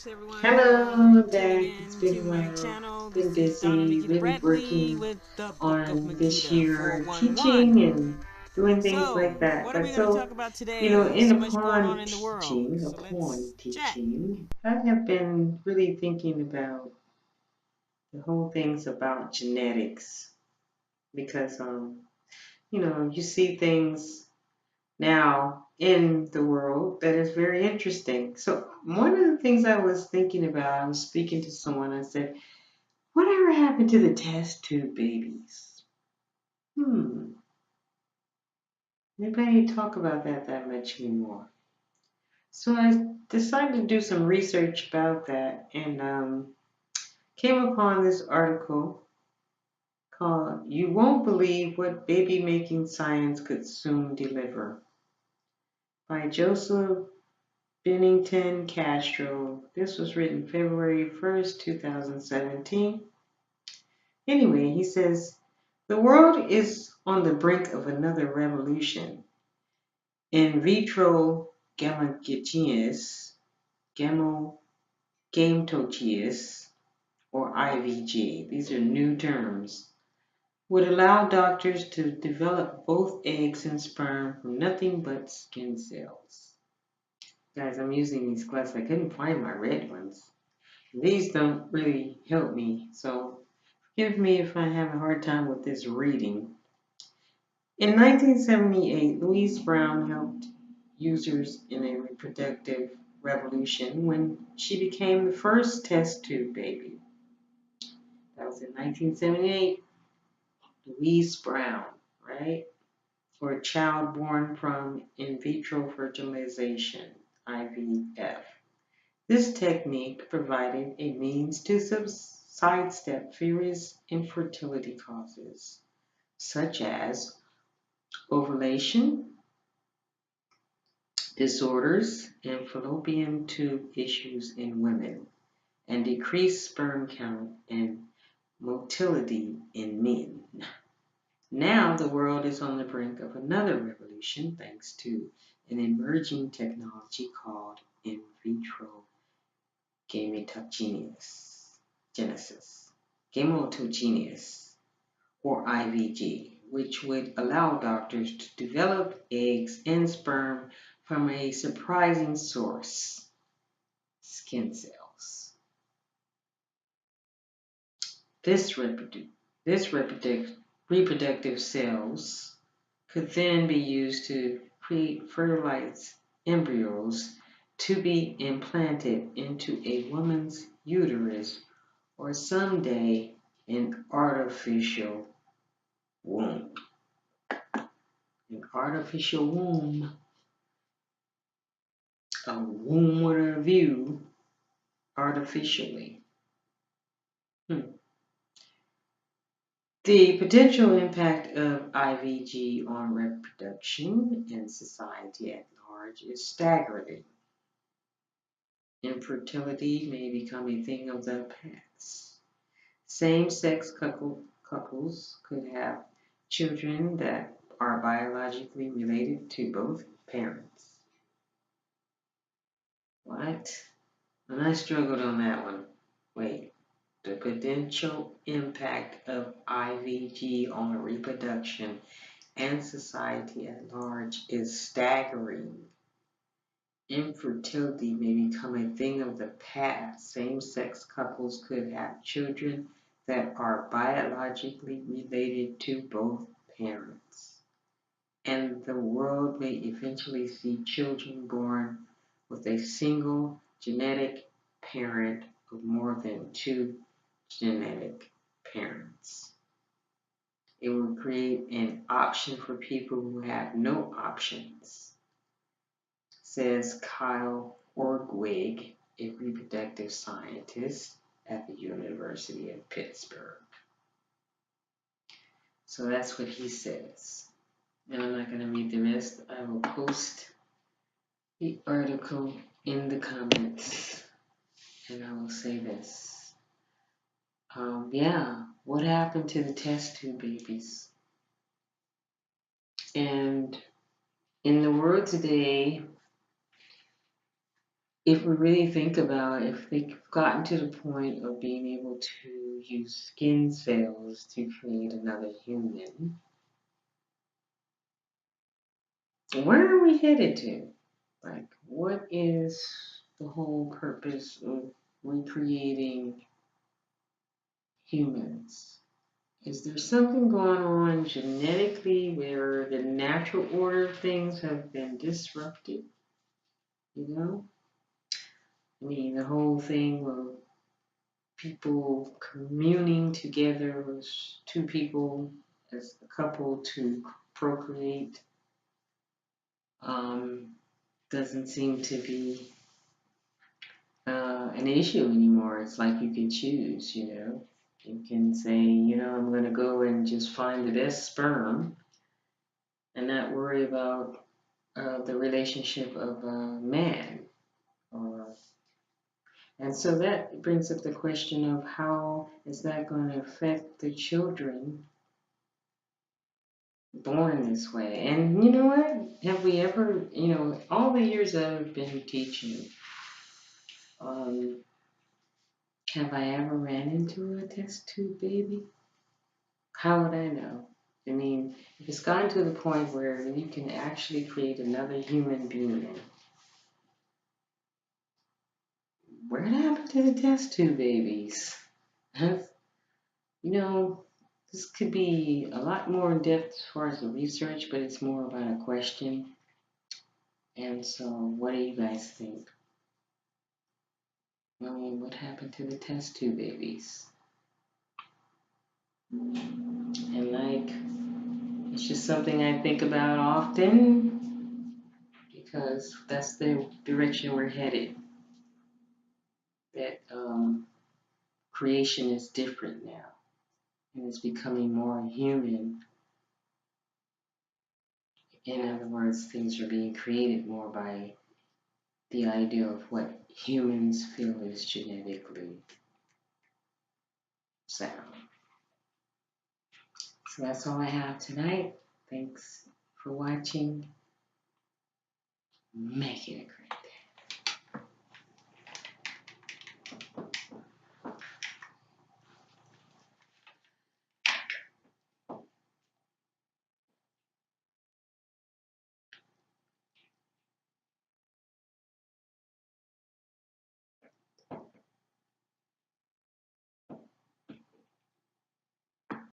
Thanks everyone Hello, for I'm tuning back. It's in been to a my while. channel. Been This is Donna busy, Makita really Bradley working with the Book of on this Makita year, teaching 411. and doing things So, like that. what are we But going to so, talk about today? in So much going on upon in the world. teaching, So let's chat. I have been really thinking about the whole things about genetics because, you see things now in the world that is very interesting. So one of the things I was thinking about, I was speaking to someone, I said, whatever happened to the test tube babies? Hmm, nobody talk about that much anymore. So I decided to do some research about that and came upon this article called You Won't Believe What Baby Making Science Could Soon Deliver by Joseph Bennington Castro. This was written February 1st, 2017. Anyway, he says, the world is on the brink of another revolution. In vitro gametogenesis, gametogenesis, or IVG, these are new terms, would allow doctors to develop both eggs and sperm from nothing but skin cells. Guys, I'm using these glasses. I couldn't find my red ones. These don't really help me, so forgive me if I have a hard time with this reading. In 1978, Louise Brown helped users in a reproductive revolution when she became the first test tube baby. That was in 1978. Louise Brown, right? For a child born from in vitro fertilization, IVF. This technique provided a means to sidestep various infertility causes, such as ovulation disorders and fallopian tube issues in women, and decreased sperm count and motility in men. Now the world is on the brink of another revolution thanks to an emerging technology called in vitro gametogenesis, gametogenesis, or IVG, which would allow doctors to develop eggs and sperm from a surprising source, skin cells. This, reproductive cells could then be used to create fertilized embryos to be implanted into a woman's uterus or someday an artificial womb. An artificial womb, a womb with a view, artificially. The potential impact of IVG on reproduction and society at large is staggering. Infertility may become a thing of the past. Same-sex couples could have children that are biologically related to both parents. What? And I struggled on that one. Wait, the potential impact of IVG on reproduction and society at large is staggering. Infertility may become a thing of the past. Same-sex couples could have children that are biologically related to both parents. And the world may eventually see children born with a single genetic parent of more than two genetic parents. It will create an option for people who have no options, says Kyle Orgwig, a reproductive scientist at the University of Pittsburgh. So that's what he says. And I'm not going to read the rest. I will post the article in the comments. And I will say this. Yeah, what happened to the test tube babies? And in the world today, if we really think about if they've gotten to the point of being able to use skin cells to create another human, where are we headed to? Like, what is the whole purpose of recreating humans? Is there something going on genetically where the natural order of things have been disrupted? You know? I mean, the whole thing of people communing together as two people, as a couple to procreate, um, doesn't seem to be an issue anymore. It's like you can choose, you know. You can say, you know, I'm going to go and just find the best sperm and not worry about the relationship of a man. Or, and so that brings up the question of how is that going to affect the children born this way? And you know what? Have we ever, you know, all the years that I've been teaching, um, have I ever ran into a test tube baby? How would I know? I mean, if it's gotten to the point where you can actually create another human being, where happened to the test tube babies? You know, this could be a lot more in depth as far as the research, but it's more about a question. And so, what do you guys think? I mean, what happened to the test tube babies? And like, it's just something I think about often because that's the direction we're headed. That creation is different now and it's becoming more human. In other words, things are being created more by the idea of what humans feel is genetically sound. So that's all I have tonight. Thanks for watching. Make it a great